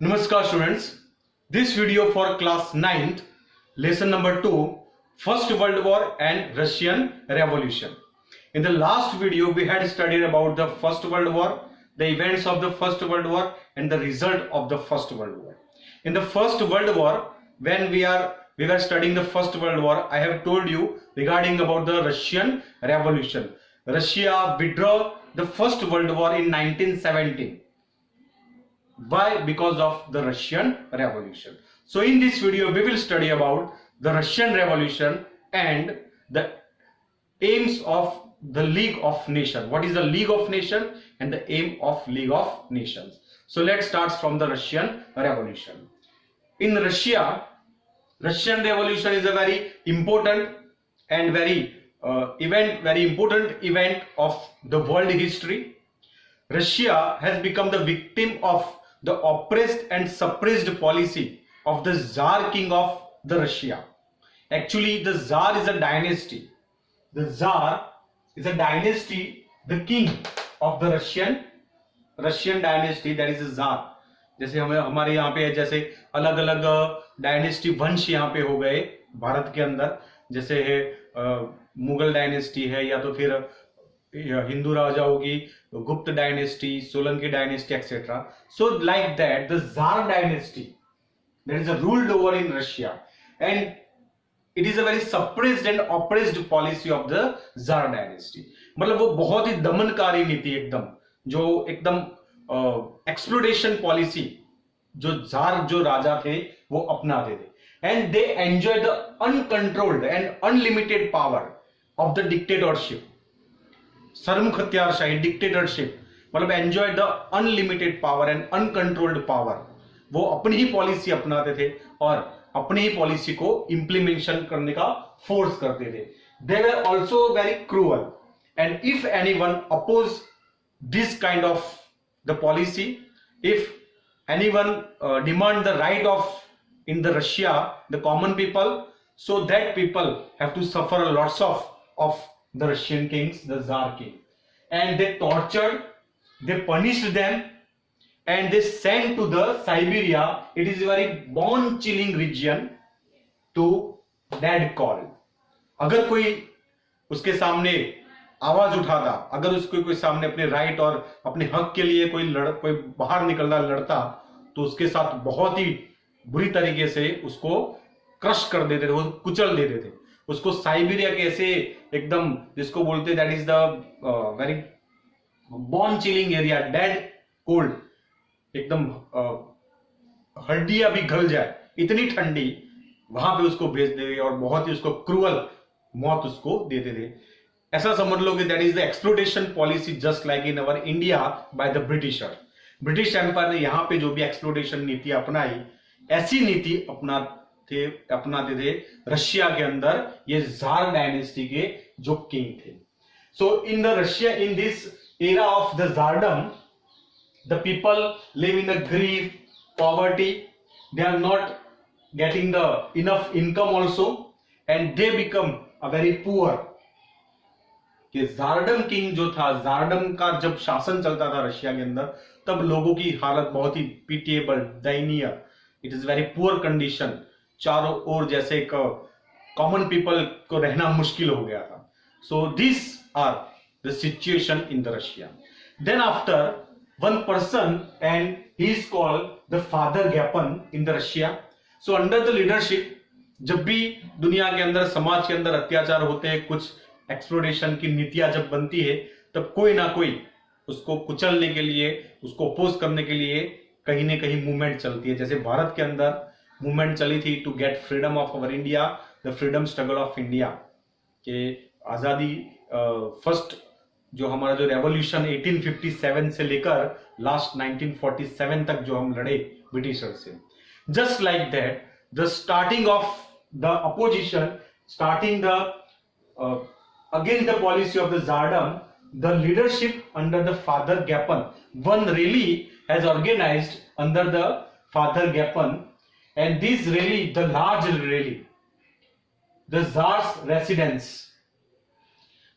Namaskar students, this video for class 9th, lesson number 2, First World War and Russian Revolution. In the last video we had studied about the First World War, the events of the First World War and the result of the First World War. In the First World War, when we were studying the First World War, I have told you regarding about the Russian Revolution. Russia withdrew the First World War in 1917. Why? Because of the Russian Revolution. So in this video we will study about the Russian Revolution and the aims of the League of Nations. What is the League of Nations and the aim of League of Nations? So let's start from the Russian Revolution. In Russia, Russian Revolution is a very important and very important event of the world history. Russia has become the victim of the oppressed and suppressed policy of the Tsar King of the Russia. Actually, the Tsar is a dynasty. The Tsar is a dynasty, the king of the Russian dynasty, that is the Tsar. जैसे हमारे यहाँ पे जैसे अलग अलग dynasty वंश यहाँ पे हो गए भारत के अंदर, जैसे है मुगल डायनेस्टी है, या तो फिर हिंदू राजाओं की गुप्त dynasty, Solanki dynasty etcetera. So like that the jar dynasty that is ruled over in Russia, and it is a very suppressed and oppressed policy of the Tsar dynasty. मतलब वो बहुत ही दमनकारी नीति, एकदम एक्सप्लोटेशन पॉलिसी जो जार जो राजा थे वो अपनाते थे, and they enjoy the uncontrolled and unlimited power of the dictatorship. सरमुख हत्यारशाही डिक्टेटरशिप मतलब enjoy the unlimited power and uncontrolled power. वो अपनी ही पॉलिसी अपनाते थे और अपनी ही पॉलिसी को इंप्लीमेंटेशन करने का फोर्स करते थे. They were also very cruel, and if anyone oppose this kind of the policy, if anyone demand the right of in the Russia, the common people, so that people have to suffer lots of the Russian kings, the Tsar king, and they tortured, they punished them, and they sent to the Siberia. It is a very bone chilling region to dead call. अगर कोई उसके सामने आवाज उठाता, अगर उसको कोई सामने अपने राइट और अपने हक के लिए कोई बाहर निकलता लड़ता, तो उसके साथ बहुत ही बुरी तरीके से उसको क्रश कर देते थे, वो कुचल देते थे उसको. साइबेरिया के ऐसे एकदम जिसको बोलते that is the very bone chilling area, dead cold, एकदम हड्डियां भी गल जाए इतनी ठंडी, वहां पे उसको भेज देते और बहुत ही उसको क्रूअल मौत उसको देते थे. ऐसा समझ लो कि that is the exploitation policy just like in our India by the britisher. British empire ने यहाँ पे जो भी एक्सप्लोटेशन नीति अपनाई, ऐसी नीति अपनाते थे रशिया के अंदर ये जार डायनेस्टी के जो किंग थे. So in the Russia, in this era of the tsardom, the people live in the grief, poverty, they are not getting the enough income also, and they become a very poor. कि tsardom king जो था, जारडम का जब शासन चलता था Russia के अंदर, तब लोगों की हालत बहुत ही पिटिएबल, दयनीय, it is very poor condition. चारों ओर जैसे कॉमन पीपल को रहना मुश्किल हो गया था. So this are the situation in the Russia. Then after one person, and he is called the father Gapon in the Russia. So under the leadership, जब भी दुनिया के अंदर, समाज के अंदर अत्याचार होते हैं, कुछ एक्सप्लोटेशन की नीतियां जब बनती है, तब कोई ना कोई उसको कुचलने के लिए, उसको अपोज करने के लिए कहीं ना कहीं मूवमेंट चलती है. जैसे भारत के अंदर मूवमेंट चली थी to get freedom of our India, the freedom struggle of India, के आजादी फर्स्ट जो हमारा जो रेवोल्यूशन 1857 से लेकर लास्ट 1947 तक जो हम लड़े ब्रिटिशर से. Just like that the starting of the opposition, starting the against the policy of the Tsardom, the leadership under the Father Gapon, one rally has organized under the Father Gapon, and this rally, the large rally, the Tsar's residence,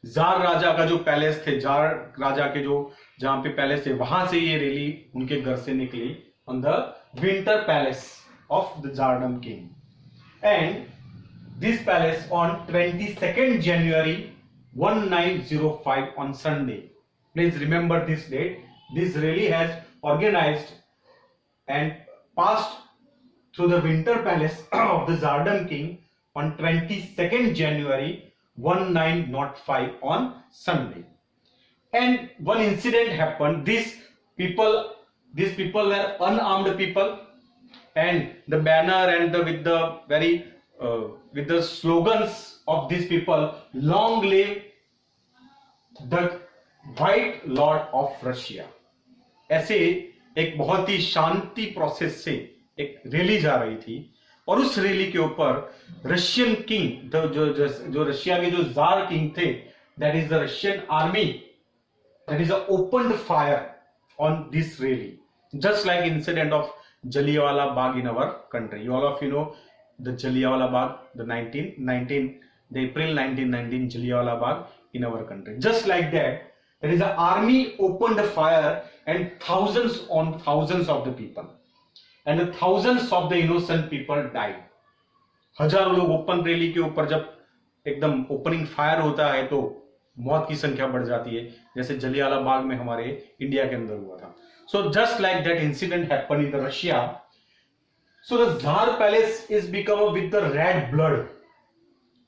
tsar राजा का जो palace थे, jar राजा के जो जहां पे palace थे, वहां से ये रैली उनके घर से निकली on the winter palace of the Tsardom king, and this palace on 22nd January 1905 on Sunday. Please remember this date. This rally has organized and passed through the winter palace of the Tsardom king on 22nd January 1905 on Sunday. And one incident happened. These people were unarmed people, and the banner and with the slogans of these people, long live the White Lord of Russia. ऐसे एक बहुत ही शांति process से एक rally जा रही थी, और उस रैली के ऊपर रशियन किंग, जो रशिया के जो जार किंग थे, that is the Russian army, that is opened fire on this rally, just like incident of Jallianwala Bagh in our country. You all of you know the Jallianwala Bagh, the April 1919 Jallianwala Bagh in our country. Just like that, there is an army opened a fire and thousands on thousands of the people, and the thousands of the innocent people died. हजारों लोग open rally के ऊपर जब एकदम opening fire होता है तो मौत की संख्या बढ़ जाती है, जैसे जलियांवाला बाग में हमारे इंडिया के अंदर हुआ था. So just like that incident happened in the Russia. So the Tsar palace is become with the red blood.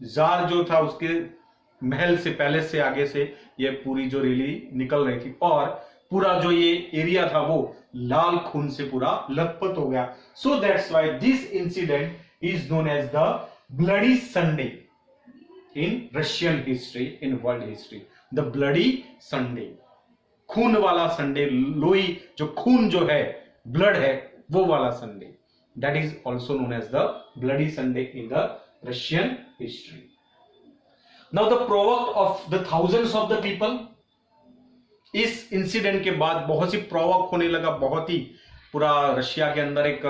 Jar जो था उसके महल से, पैलेस से आगे से ये पूरी जो रैली निकल रही थी, और पूरा जो ये एरिया था वो लाल खून से पूरा लथपथ हो गया. So that's why this incident is known as the Bloody Sunday in Russian history, in world history. The Bloody Sunday, खून वाला संडे, लोई जो खून जो है, ब्लड है, वो वाला Sunday. That is also known as the Bloody Sunday in the Russian history. Now the provoke of the thousands of the people, इस इंसिडेंट के बाद बहुत सी प्रोवोक होने लगा, बहुत ही पूरा रशिया के अंदर एक,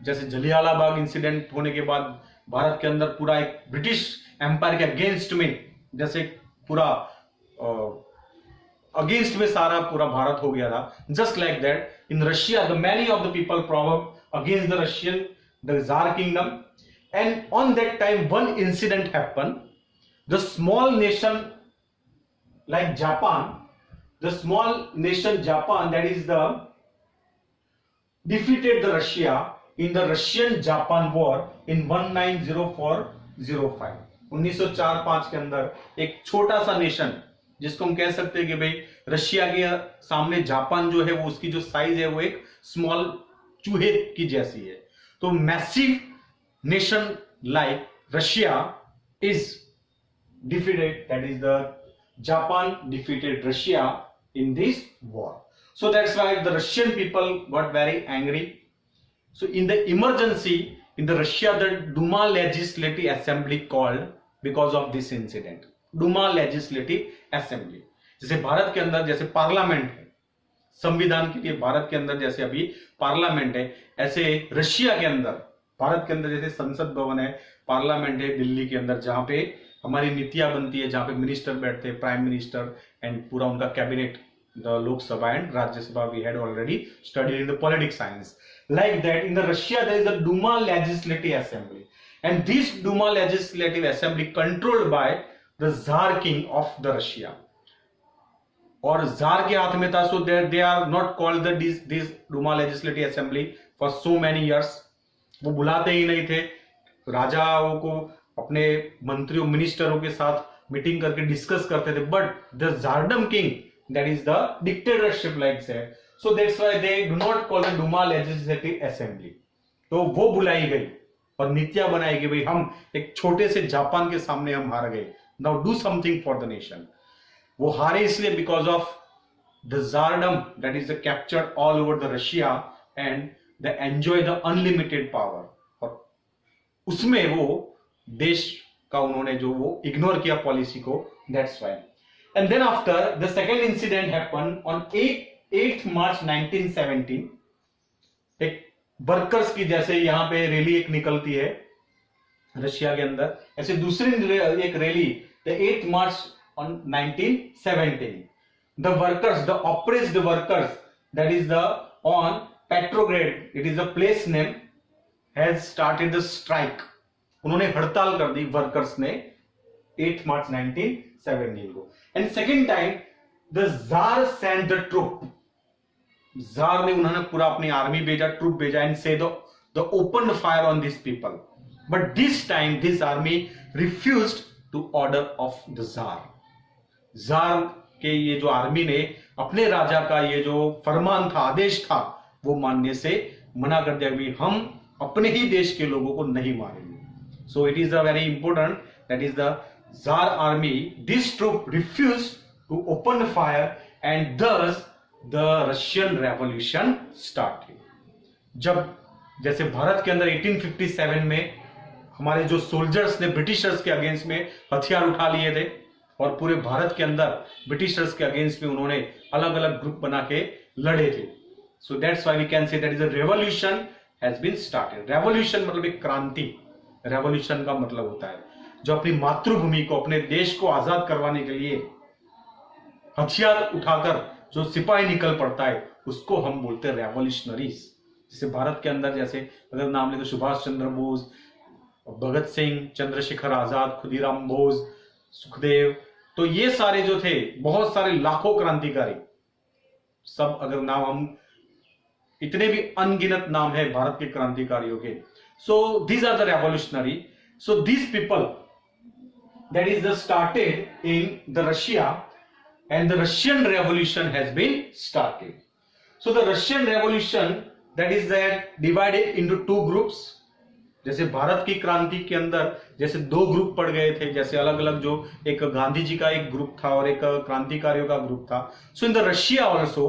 जैसे जलियांवाला बाग इंसिडेंट होने के बाद भारत के अंदर पूरा एक ब्रिटिश एम्पायर के अगेंस्ट में, जैसे पूरा अगेंस्ट में सारा पूरा भारत हो गया था. Just like that in Russia the many of the people provoke against the Russian, the Tsar kingdom, and on that time one incident happened. The small nation like Japan, that is the defeated the Russia in the Russian Japan war in 1904-05. 1904-05 के अंदर एक छोटा सा nation, जिसको हम कह सकते हैं कि भाई रशिया के सामने जापान जो है वो, उसकी जो साइज है वो एक स्मॉल चूहे की जैसी है. तो massive nation like Russia is defeated, that is the Japan defeated Russia in this war. So that's why the Russian people got very angry. So in the emergency in the Russia the Duma legislative assembly called because of this incident. Duma legislative assembly, जैसे भारत के अंदर जैसे parliament है, संविधान के लिए भारत के अंदर जैसे अभी पार्लियामेंट है, ऐसे रशिया के अंदर, भारत के अंदर जैसे संसद भवन है, पार्लियामेंट है दिल्ली के अंदर, जहां पे हमारी नीतियां बनती है, जहां पे मिनिस्टर बैठते हैं, प्राइम मिनिस्टर एंड पूरा उनका cabinet, the Lok Sabha and Rajya Sabha. We had already studied in the politics science. Like that in the Russia there is the Duma legislative assembly, and this Duma legislative assembly controlled by the tsar king of the Russia. और tsar के हाथ में था. So they are not called this Duma legislative assembly for so many years. वो बुलाते ही नहीं थे राजाओं को, अपने मंत्रियों मिनिस्टरों के साथ मीटिंग करके डिस्कस करते थे. But the tsardom king, that is the dictatorship like that. So that's why they do not call the Duma legislative assembly. तो वो बुलाई गई और नीतियां बनाई गई, भाई हम एक छोटे से जापान के सामने हम हार गए, now do something for the nation. वो हारे इसलिए because of the tsardom, that is captured all over the Russia and they enjoy the unlimited power. और उसमें वो देश का उन्होंने जो वो इग्नोर किया पॉलिसी को. That's why. And then after the second incident happen on 8 March 1917. एक वर्कर्स की, जैसे यहां पे रैली एक निकलती है रशिया के अंदर, ऐसे दूसरी एक rally the 8 March on 1917. The workers, the oppressed workers, that is the on Petrograd, it is a place name, has started the strike. उन्होंने हड़ताल कर दी वर्कर्स ने 8 मार्च 1917 को. And second time the tsar send the troop. Tsar ने उन्होंने पूरा अपनी army भेजा, ट्रूप भेजा, एंड से the open fire on this people. But this time this army refused to order of the tsar. Tsar के ये जो आर्मी ने अपने राजा का ये जो फरमान था, आदेश था, वो मानने से मना कर दिया कि हम अपने ही देश के लोगों को नहीं मारेंगे. So it is a very important, that is the tsar army. This troop refuse to open fire and thus the Russian revolution started. जब जैसे भारत के अंदर 1857 में हमारे जो सोल्जर्स ने ब्रिटिशर्स के अगेंस्ट में हथियार उठा लिए थे और पूरे भारत के अंदर ब्रिटिशर्स के अगेंस्ट में उन्होंने अलग अलग ग्रुप बना के लड़े थे. So that's why we can say that is a revolution has been started. Revolution मतलब एक क्रांति. रेवोल्यूशन का मतलब होता है जो अपनी मातृभूमि को, अपने देश को आजाद करवाने के लिए हथियार उठाकर जो सिपाही निकल पड़ता है, उसको हम बोलते हैं रेवोल्यूशनरीज. जैसे भारत के अंदर जैसे अगर नाम ले तो सुभाष चंद्र बोस, भगत सिंह, चंद्रशेखर आजाद, खुदीराम बोस, सुखदेव, तो ये सारे जो थे, बहुत सारे लाखों क्रांतिकारी, सब अगर नाम हम, इतने भी अनगिनत नाम है भारत के क्रांतिकारियों के. So these are the revolutionary. So these people that is the started in the Russia and the Russian Revolution has been started. So the Russian Revolution that is that divided into two groups. जैसे भारत की क्रांति के अंदर जैसे दो group पड़ गए थे, जैसे अलग अलग, जो एक गांधी जी का एक ग्रुप था और एक क्रांतिकारियों का ग्रुप था. So in the Russia also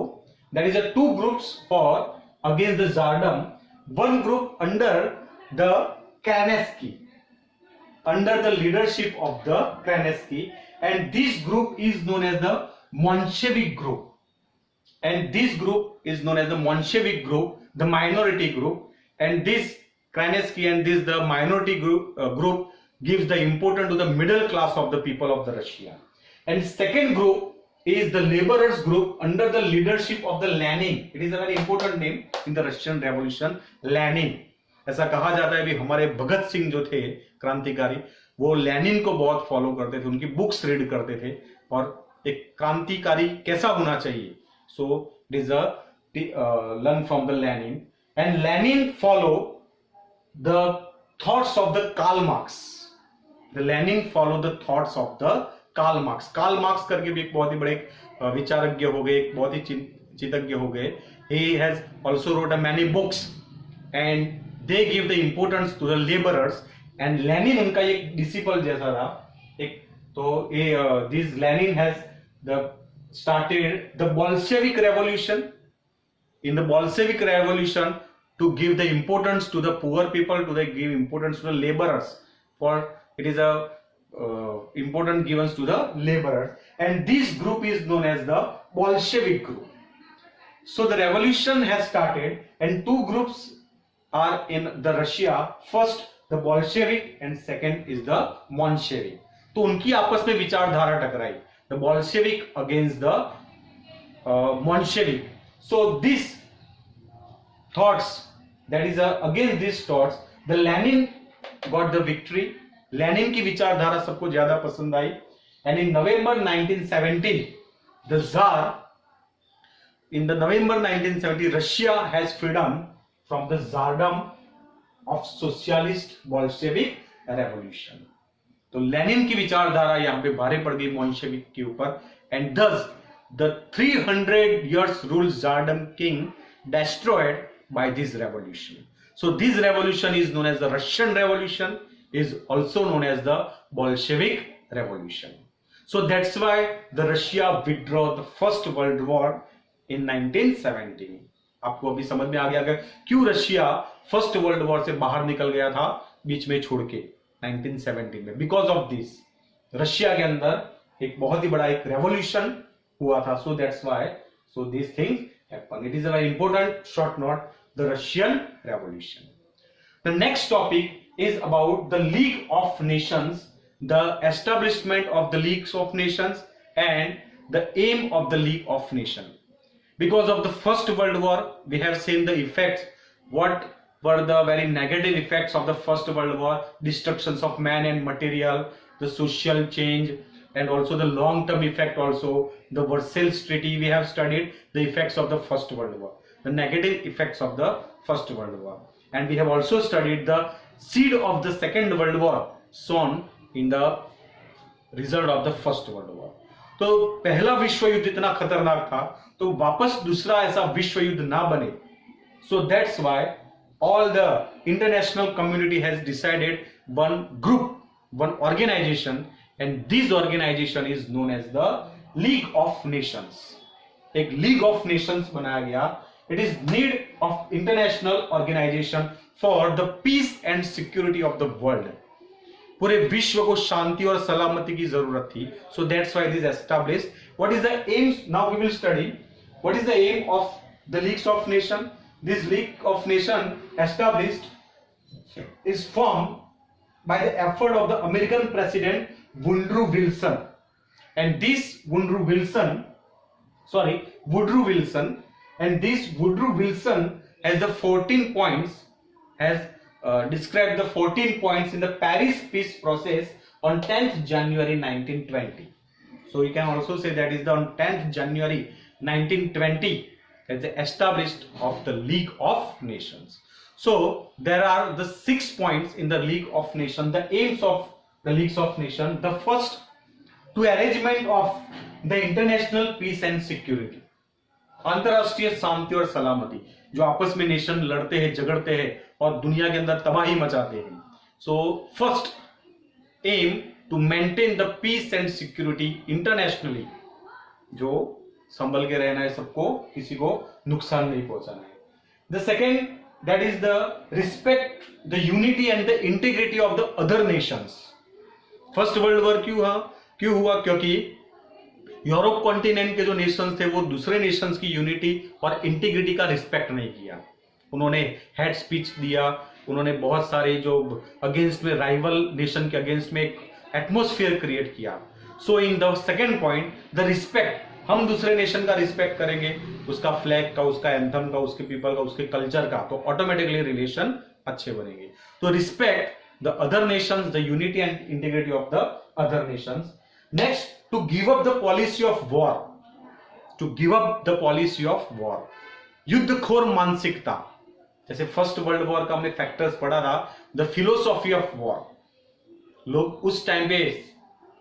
there is a two groups for against the Tsardom. One group under the Kerensky, under the leadership of the Kerensky, and this group is known as the Bolshevik group. And this group is known as the Bolshevik group, the minority group. And this Kerensky and this the minority group gives the importance to the middle class of the people of the Russia. And second group is the laborers group under the leadership of the Lenin. It is a very important name in the Russian Revolution, Lenin. ऐसा कहा जाता है भी हमारे भगत सिंह जो थे क्रांतिकारी, वो लेनिन को बहुत फॉलो करते थे, उनकी बुक्स रीड करते थे और एक क्रांतिकारी कैसा होना चाहिए. So it is learn from the Lenin. And Lenin follow the thoughts of the Karl Marx. The Lenin follow the thoughts of the Karl Marx. Karl Marx करके भी एक बहुत ही बड़े विचारज्ञ हो गए, एक बहुत ही चिंतज्ञ हो गए. He has also wrote a many books and they give the importance to the labourers. And Lenin उनका एक डिसिपल जैसा था एक. तो ये this Lenin has the started the Bolshevik revolution. In the Bolshevik revolution to give the importance to the poor people, to the give importance to the labourers, for it is a important givens to the labourers. And this group is known as the Bolshevik group. So the revolution has started and two groups are in the Russia. First the Bolshevik and second is the Menshevik. तो उनकी आपस में विचारधारा टकराई. The Bolshevik against the Menshevik. So this thoughts, that is against these thoughts, the Lenin got the victory. Lenin की विचारधारा सबको ज्यादा पसंद आई. And in November 1970, the Tsar, in the November 1970, Russia has freedom from the Tsardom of Socialist Bolshevik Revolution. तो Lenin की विचारधारा यहाँ पे भारी पड़ गई मोल्शेविक के ऊपर. And thus the 300 years rule Tsardom king destroyed by this revolution. So this revolution is known as the Russian Revolution, is also known as the Bolshevik Revolution. So that's why the Russia withdraw the First World War in 1917. आपको अभी समझ में आ गया क्यों Russia first world war से बाहर निकल गया था बीच में छोड़ के 1917 में. बिकॉज ऑफ दिस रशिया के अंदर एक बहुत ही बड़ा एक रेवोल्यूशन हुआ था. So that's why so this things happen. It is a very important short note, the Russian revolution. The next topic is about the league of Nations, the establishment of the Leagues of Nations and the aim of the league of Nation. Because of the First World War, we have seen the effects. What were the very negative effects of the First World War? Destructions of man and material, the social change, and also the long-term effect also. The Versailles Treaty, we have studied the effects of the First World War, the negative effects of the First World War. And we have also studied the seed of the Second World War sown in the result of the First World War. तो पहला विश्व युद्ध इतना खतरनाक था, तो वापस दूसरा ऐसा विश्व युद्ध ना बने. So that's why all the international community has decided one group, one organization, and this organization is known as the League of Nations. एक League of Nations बनाया गया. It is need of international organization for the peace and security of the world. पूरे विश्व को शांति और सलामती की जरूरत थी. So that's why it is established. What is the aim? Now we will study what is the aim of the Leagues of Nations. This League of Nations established is formed by the effort of the American President Woodrow Wilson, and this Woodrow Wilson, and this Woodrow Wilson has the 14 points, has described the 14 points in the Paris peace process on 10th January 1920. So you can also say that is the on 10th January 1920 as the established of the League of Nations. So there are the 6 points in the League of Nations, the aims of the Leagues of Nations. The first, to arrangement of the international peace and security, अंतरराष्ट्रीय शांति और सलामती, जो आपस में nation लड़ते हैं, झगड़ते हैं और दुनिया के अंदर तबाही मचाते हैं. So first aim to maintain the peace and security internationally, जो संभल के रहना है, सबको, किसी को नुकसान नहीं पहुंचाना है. The second, that is the respect the unity and the integrity of the other Nations. First world war क्यों हुआ? क्योंकि यूरोप कॉन्टिनेंट के जो नेशंस थे वो दूसरे नेशंस की यूनिटी और इंटीग्रिटी का रिस्पेक्ट नहीं किया. उन्होंने हेड स्पीच दिया, उन्होंने बहुत सारे जो अगेंस्ट में राइवल नेशन के अगेंस्ट में एक एटमोस्फियर क्रिएट किया. So in the second point, the respect, हम दूसरे नेशन का रिस्पेक्ट करेंगे, उसका फ्लैग का, उसका एंथम का, उसके पीपल का, उसके कल्चर का, तो ऑटोमेटिकली रिलेशन अच्छे बनेंगे. तो respect the other Nations, the unity and integrity of the other Nations. Next, to give up the policy of war, to give up the policy of war. युद्धखोर मानसिकता, जैसे first world war का हमने factors पढ़ा था, the philosophy of war. लोग उस time पे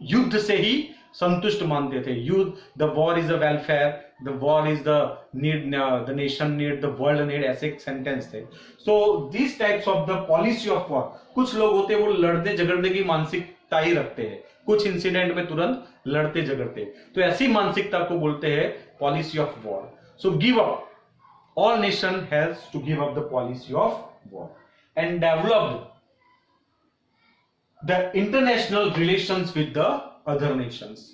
युद्ध से ही संतुष्ट मानते थे. युद्ध, the war is the welfare, the war is the need, the nation need, the world need, ऐसे सेंटेंस थे. So this types of the policy of war, कुछ लोग होते वो लड़ने झगड़ने की मानसिकता ही रखते हैं, कुछ इंसिडेंट में तुरंत लड़ते झगड़ते, तो ऐसी मानसिकता को बोलते हैं policy of war. So give up, all nation has to give up the policy of war and develop the international relations with the other nations.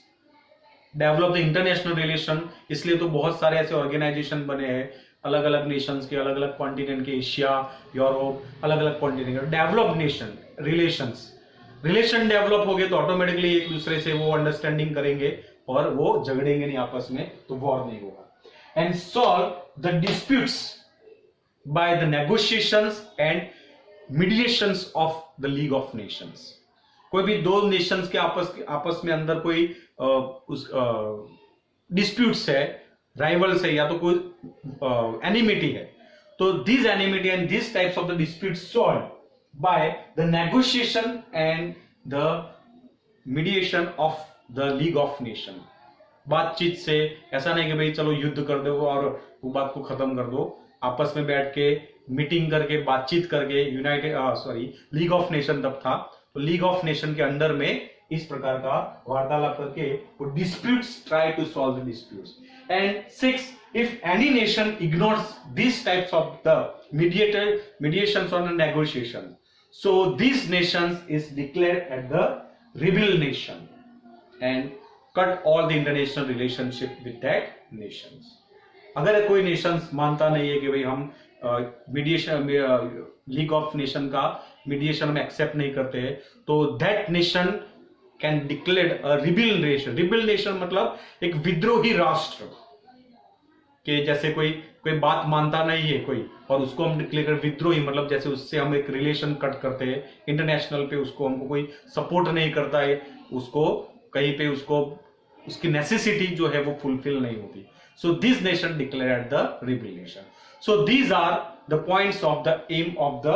Develop the international relation, इसलिए तो बहुत सारे ऐसे ऑर्गेनाइजेशन बने हैं अलग अलग नेशंस के, अलग अलग कॉन्टिनेंट के, एशिया, यूरोप, अलग अलग कॉन्टिनेंट के. Develop nation relations, relation develop हो गए तो ऑटोमेटिकली एक दूसरे से वो अंडरस्टैंडिंग करेंगे और वो झगड़ेंगे नहीं आपस में, तो वॉर नहीं होगा. And solve the disputes by the negotiations and mediations of the League of Nations. कोई भी दो नेशंस के आपस में अंदर कोई डिस्प्यूट्स है, राइवल्स है, या तो कोई एनिमिटी है, तो this enmity and this types of the disputes solve by the negotiation and the mediation of the league of nation. बातचीत से, ऐसा नहीं कि भाई चलो युद्ध कर दो और वो बात को खत्म कर दो, आपस में बैठ के मीटिंग करके, बातचीत करके, लीग ऑफ नेशन तब था, तो लीग ऑफ नेशन के अंडर में इस प्रकार का वार्तालाप करके वो disputes, try to solve the disputes. And 6, if any nation ignores this types of the mediations or negotiation, so these nations is declared as the rebel nation and cut all the international relationship with that nations. अगर कोई Nations मानता नहीं है कि भाई हम mediation, league of nation का mediation में एक्सेप्ट नहीं करते हैं, तो that nation can declare a rebel nation. Rebel nation मतलब एक विद्रोही राष्ट्र. कि जैसे कोई कोई बात मानता नहीं है कोई, और उसको हम डिक्लेयर कर विद्रोही, मतलब जैसे उससे हम एक रिलेशन कट करते हैं इंटरनेशनल पे, उसको हमको कोई सपोर्ट नहीं करता है, उसको कहीं पे उसको उसकी नेसेसिटी जो है वो फुलफिल नहीं होती. So this nation declared the rebellion. So these are the points of the aim of the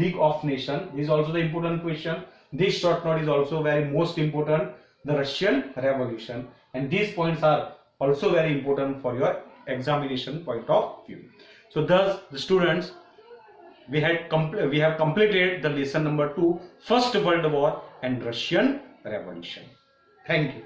league of nation. This is also the important question. This short note is also very most important, the Russian Revolution, and these points are also very important for your examination point of view. So thus the students, we have completed the lesson number 2, First World War and Russian Revolution. Thank you.